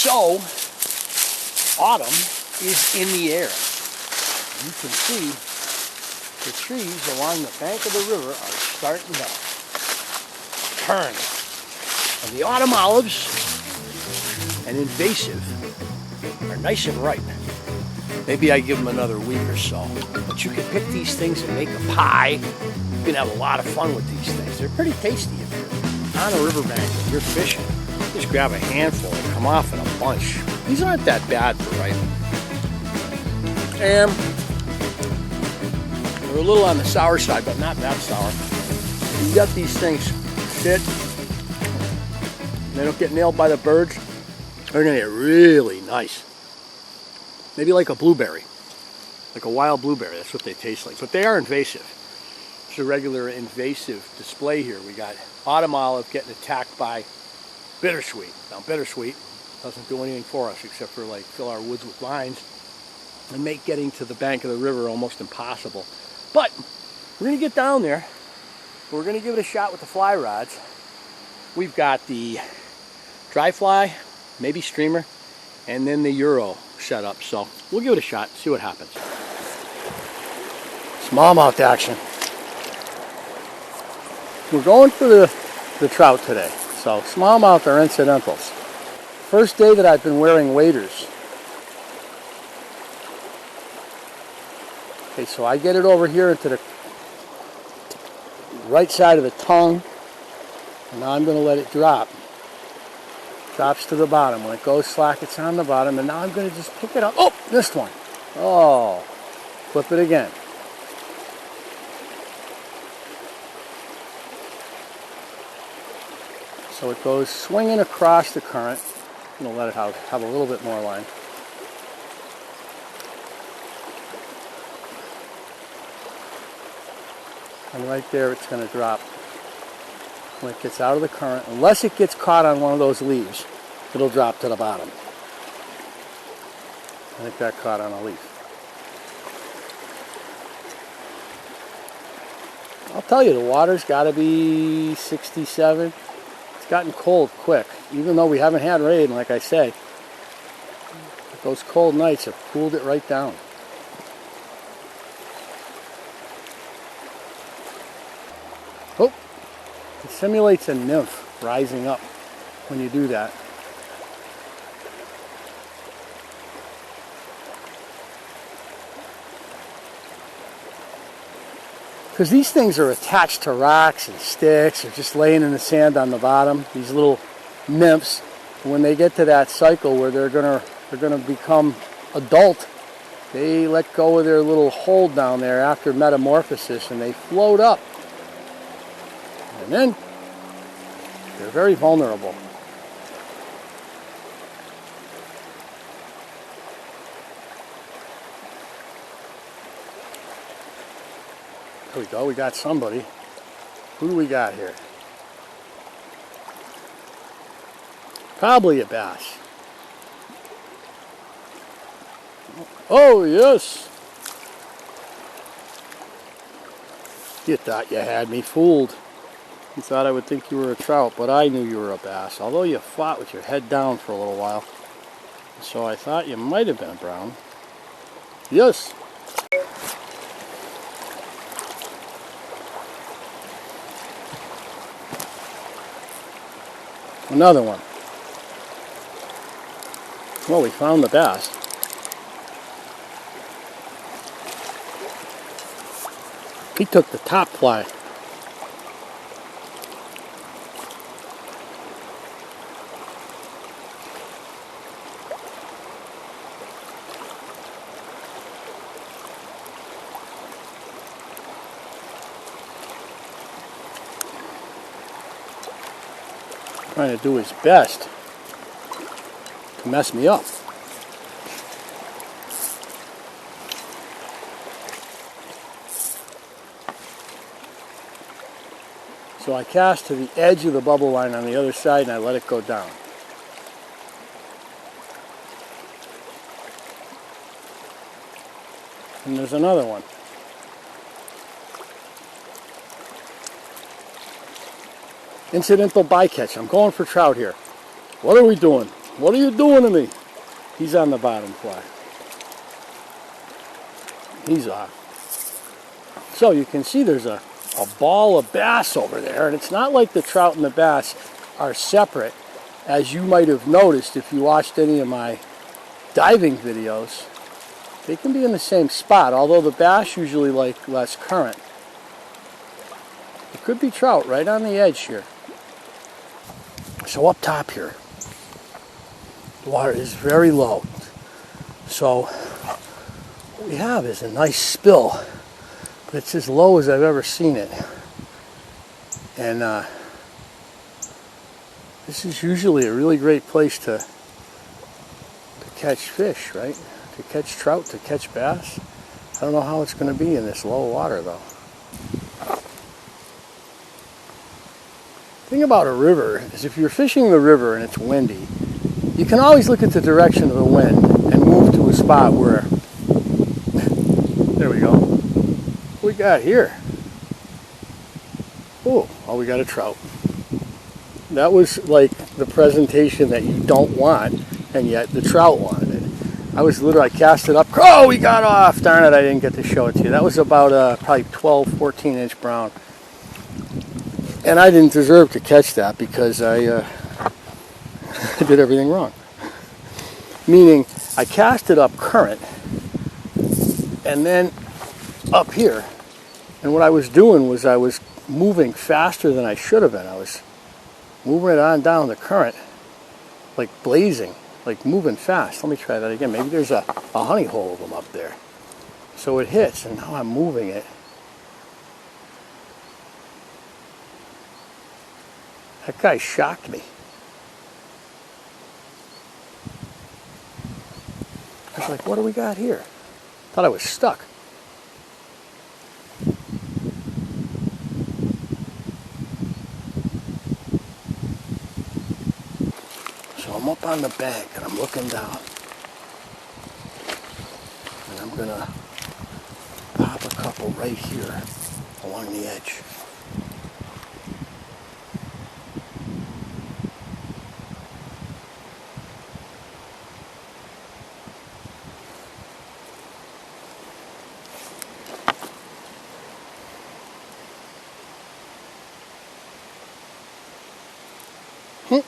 So, autumn is in the air. You can see the trees along the bank of the river are starting to turn. And the autumn olives, and invasive, are nice and ripe. Maybe I give them another week or so. But you can pick these things and make a pie. You can have a lot of fun with these things. They're pretty tasty if you're on a riverbank and you're fishing. Just grab a handful and come off in a bunch. These aren't that bad for ripe. And they're a little on the sour side, but not that sour. You got these things sit. They don't get nailed by the birds. They're gonna get really nice. Maybe like a blueberry, like a wild blueberry. That's what they taste like. But they are invasive. It's a regular invasive display here. We got autumn olive getting attacked by bittersweet. Now bittersweet doesn't do anything for us except for like fill our woods with vines and make getting to the bank of the river almost impossible. But we're gonna get down there. We're gonna give it a shot with the fly rods. We've got the dry fly, maybe streamer, and then the Euro set up. So we'll give it a shot, see what happens. Smallmouth action. We're going for the trout today. So smallmouth are incidentals. First day that I've been wearing waders. Okay, so I get it over here into the right side of the tongue. And now I'm going to let it drop. Drops to the bottom. When it goes slack, it's on the bottom. And now I'm going to just pick it up. Oh, missed one. Oh, flip it again. So it goes swinging across the current. I'm going to let it have a little bit more line. And right there it's going to drop. When it gets out of the current, unless it gets caught on one of those leaves, it'll drop to the bottom. I think that caught on a leaf. I'll tell you, the water's got to be 67. It's gotten cold quick, even though we haven't had rain, like I say. Those cold nights have cooled it right down. Oh, it simulates a nymph rising up when you do that. Because these things are attached to rocks and sticks or just laying in the sand on the bottom. These little nymphs, when they get to that cycle where they're gonna become adult, they let go of their little hold down there after metamorphosis and they float up. And then they're very vulnerable. There we go, we got somebody. Who do we got here? Probably a bass. Oh, yes. You thought you had me fooled. You thought I would think you were a trout, but I knew you were a bass. Although you fought with your head down for a little while. So I thought you might have been a brown. Yes. Another one. Well, we found the bass. He took the top fly. Trying to do his best to mess me up. So I cast to the edge of the bubble line on the other side and I let it go down. And there's another one. Incidental bycatch. I'm going for trout here. What are we doing? What are you doing to me? He's on the bottom fly. He's off. So you can see there's a ball of bass over there, and it's not like the trout and the bass are separate, as you might have noticed if you watched any of my diving videos. They can be in the same spot, although the bass usually like less current. It could be trout right on the edge here. So up top here, the water is very low. So what we have is a nice spill, but it's as low as I've ever seen it. And this is usually a really great place to catch fish, right? To catch trout, to catch bass. I don't know how it's going to be in this low water though. The thing about a river is if you're fishing the river and it's windy, you can always look at the direction of the wind and move to a spot where, there we go. What we got here? Oh, we got a trout. That was like the presentation that you don't want, and yet the trout wanted it. I cast it up. Oh, we got off. Darn it, I didn't get to show it to you. That was about probably 12, 14-inch brown. And I didn't deserve to catch that because I did everything wrong. Meaning, I cast it up current, and then up here. And what I was doing was I was moving faster than I should have been. I was moving it on down the current, like blazing, like moving fast. Let me try that again. Maybe there's a honey hole of them up there. So it hits, and now I'm moving it. That guy shocked me. I was like, what do we got here? Thought I was stuck. So I'm up on the bank and I'm looking down. And I'm gonna pop a couple right here along the edge.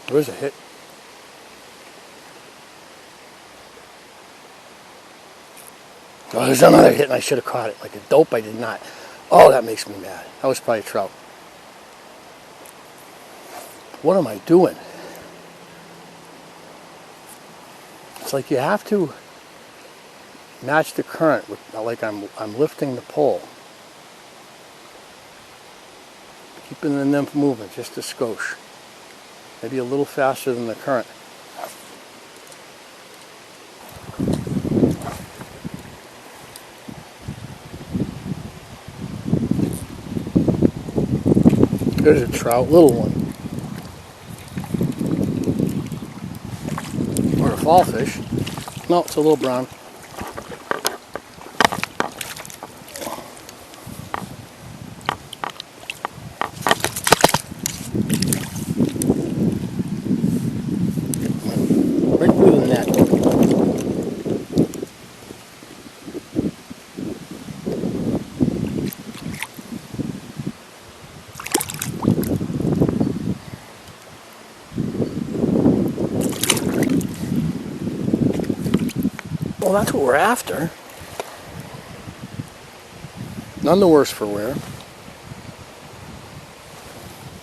There's a hit. Oh, there's another hit, and I should have caught it. Like a dope, I did not. Oh, that makes me mad. That was probably a trout. What am I doing? It's like you have to match the current with, like I'm lifting the pole. Keeping the nymph moving just a skosh. Maybe a little faster than the current. There's a trout, little one. Or a fall fish. No, it's a little brown. Right through the net. Well, that's what we're after. None the worse for wear.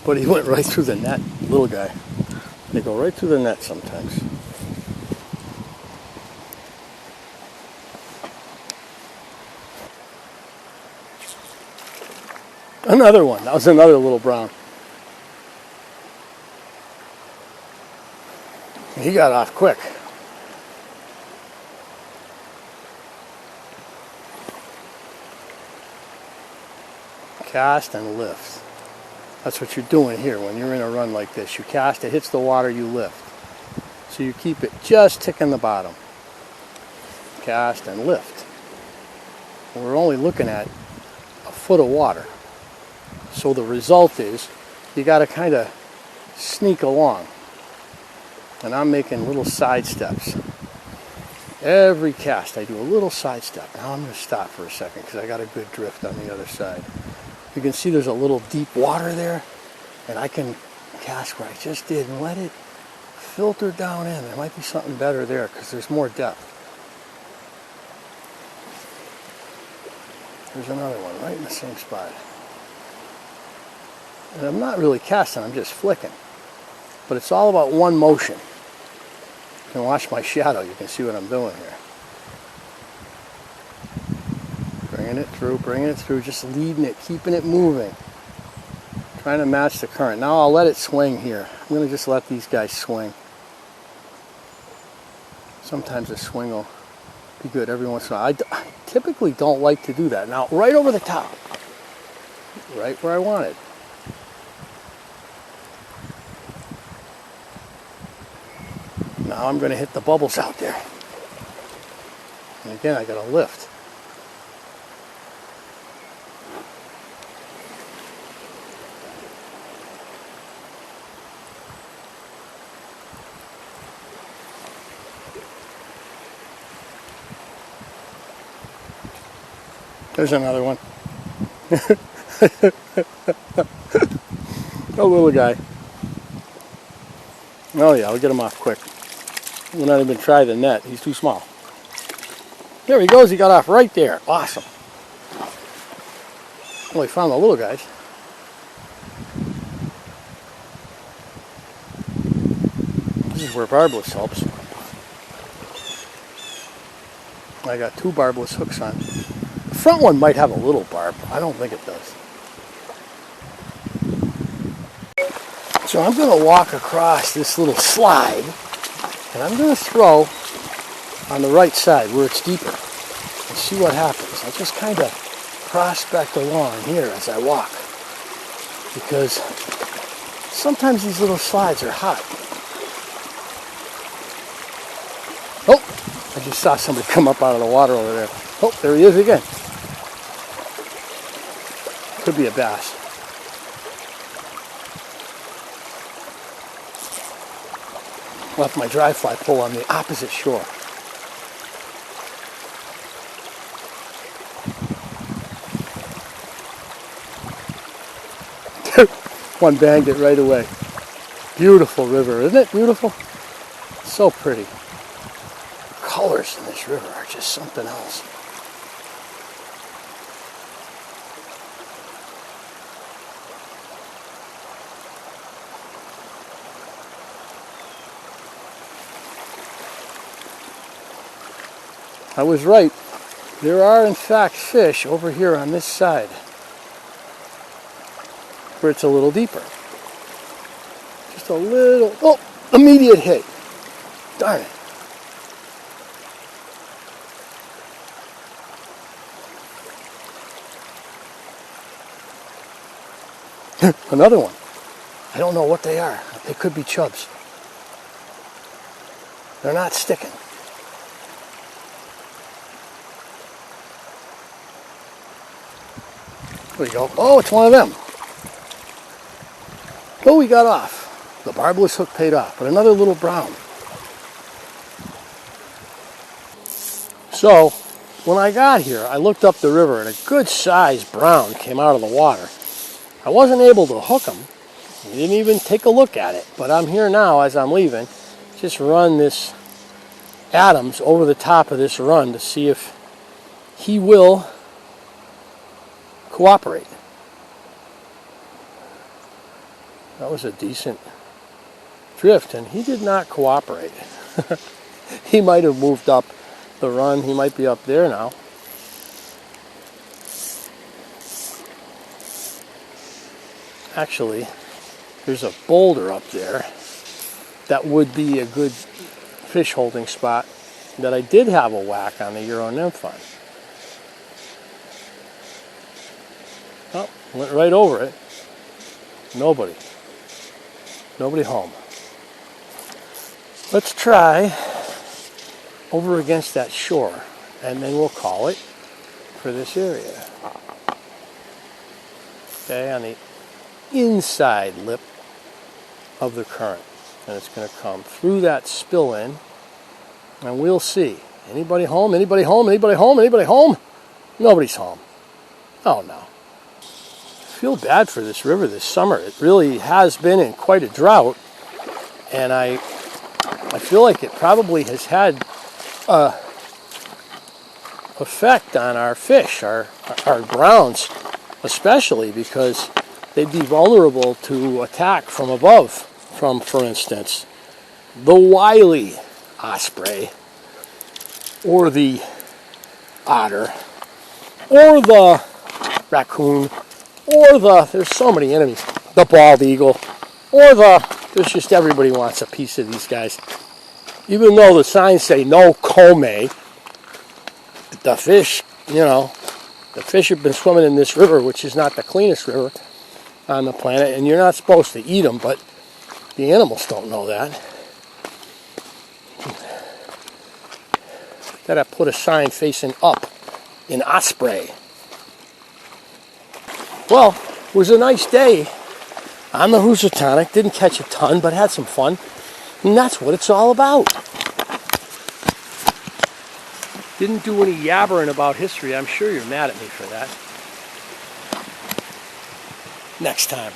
But he went right through the net, little guy. They go right through the net sometimes. Another one. That was another little brown. He got off quick. Cast and lift. That's what you're doing here when you're in a run like this. You cast, it hits the water, you lift. So you keep it just ticking the bottom. Cast and lift. We're only looking at a foot of water. So the result is you got to kind of sneak along. And I'm making little side steps. Every cast I do a little side step. Now I'm going to stop for a second because I got a good drift on the other side. You can see there's a little deep water there, and I can cast where I just did and let it filter down in. There might be something better there because there's more depth. There's another one right in the same spot. And I'm not really casting, I'm just flicking. But it's all about one motion. You can watch my shadow, you can see what I'm doing here. Bringing it through, just leading it, keeping it moving. Trying to match the current. Now I'll let it swing here. I'm going to just let these guys swing. Sometimes a swing will be good every once in a while. I typically don't like to do that. Now, right over the top. Right where I want it. Now I'm going to hit the bubbles out there. And again, I got to lift. There's another one. A little guy. Oh yeah, I'll get him off quick. We'll not even try the net. He's too small. There he goes. He got off right there. Awesome. Well, he found the little guys. This is where barbless helps. I got 2 barbless hooks on. The front one might have a little barb. I don't think it does. So I'm going to walk across this little slide, and I'm going to throw on the right side where it's deeper and see what happens. I just kind of prospect along here as I walk, because sometimes these little slides are hot. Oh, I just saw somebody come up out of the water over there. Oh, there he is again. Could be a bass. Left my dry fly pole on the opposite shore. One banged it right away. Beautiful river, isn't it? Beautiful? So pretty. The colors in this river are just something else. I was right. There are, in fact, fish over here on this side where it's a little deeper. Just a little... Oh! Immediate hit. Darn it. Another one. I don't know what they are. They could be chubs. They're not sticking. There we go. Oh, it's one of them. Oh, he got off. The barbless hook paid off, but another little brown. So, when I got here, I looked up the river and a good sized brown came out of the water. I wasn't able to hook him. I didn't even take a look at it, but I'm here now as I'm leaving. Just run this Adams over the top of this run to see if he will cooperate. That was a decent drift, and he did not cooperate. He might have moved up the run. He might be up there now. Actually, there's a boulder up there that would be a good fish holding spot that I did have a whack on the Euro nymph on. Oh, went right over it. Nobody home. Let's try over against that shore, and then we'll call it for this area. Okay, on the inside lip of the current. And it's going to come through that spill in. And we'll see. Anybody home? Anybody home? Anybody home? Anybody home? Nobody's home. Oh no. I feel bad for this river this summer. It really has been in quite a drought. And I feel like it probably has had a effect on our fish, our browns especially, because they'd be vulnerable to attack from above, from, for instance, the wily osprey, or the otter, or the raccoon, or there's so many enemies, the bald eagle, or there's just everybody wants a piece of these guys. Even though the signs say no come, the fish, the fish have been swimming in this river, which is not the cleanest river on the planet, and you're not supposed to eat them, but the animals don't know that. Gotta put a sign facing up in Osprey. Well, it was a nice day on the Housatonic. Didn't catch a ton, but had some fun. And that's what it's all about. Didn't do any yabbering about history. I'm sure you're mad at me for that. Next time.